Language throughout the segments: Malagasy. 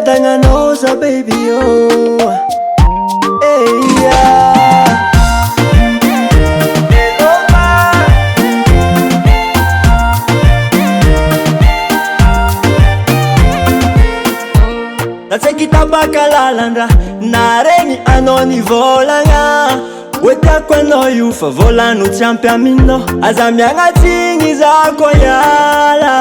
danganosa baby oh. Hey yeah. Natse kita bakalalanda naregny anao nivolagna hoe tiako anao io fa volano tsy ampy aminao aza miagnatigny za koa hiala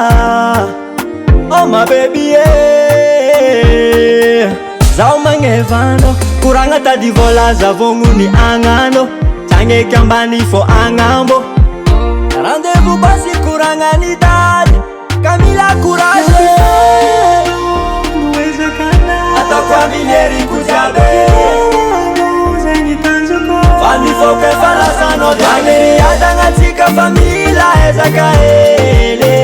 oh my baby yeah. Zaho magnevanao koragna tady vola zavogno agnano tagneky ambany fo agnambo rendez-vous basy koragna ny tady ka mila courage ataoko amin'ery kojiaby fany foke falasanao agnery adagnatsika fa mila ezaka hely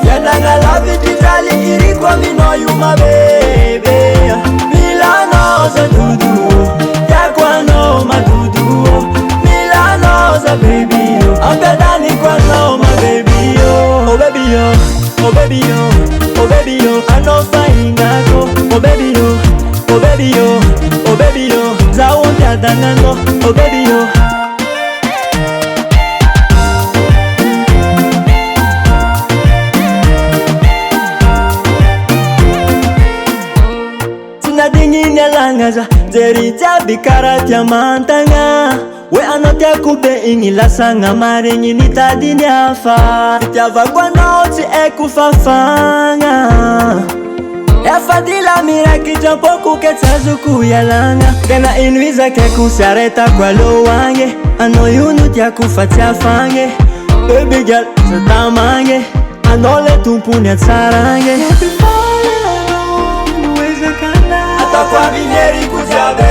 fianagna lavitry traly iriko aminao io mabebe milanao za dodo tiako anao madodo milanao za baby ampiadaniko anao mababy oh baby oh baby oh baby anao fahinako oh baby oh baby oh baby za ompiadanano oh baby tinadigny alagnaza jery jiaby kara tiamantagna hoe anao tiako be igny lasagna maregny nitadiny hafa fitiavako anao tsy haiko fafagna efa dila mirakitra mpoko ke tsy azoko ialagna tena ino izakaiko sy aretako aloagny anao io no tiako fa tsy afagny baby girl sa tamagny anao le tompony atsaragny ataoko amin'ery kojiaby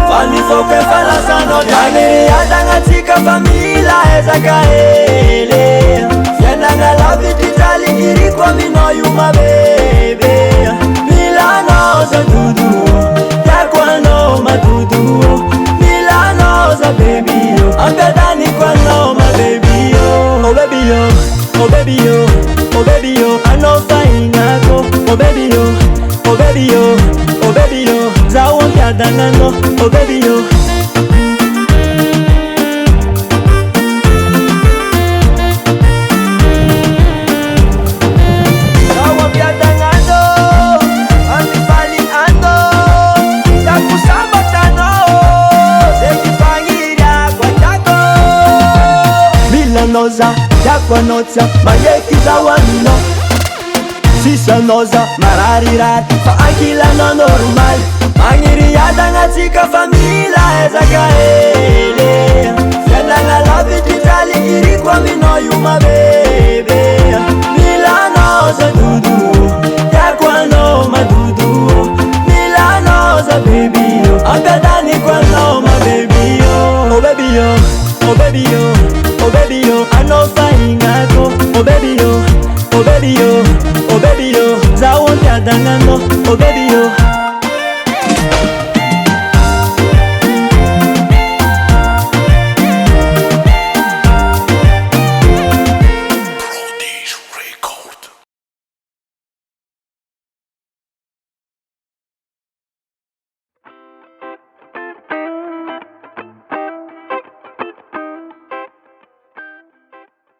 fany foke falasanao agnery adagnatsika fa mila ezaka hely fianagna lavitry traly iriko aminao io mabebe milanao za dodo tiako anao madodo milanao za baby ampiadaniko anao mababy oh baby oh baby oh baby anao fahinako oh baby oh baby oh baby za ompiadanano oh baby noza yakwa noza mayeki za wanino sisa noza mararirar fa akila no normal mangiri adagnatsika fa mila ezaka hely fianagna lavitry traly iriko aminao io mabebe milanao za dodo tiako anao madodo milanao za baby ampiadaniko anao mababy oh baby oh baby oh baby anao fahinako oh baby oh baby za ompiadanano oh baby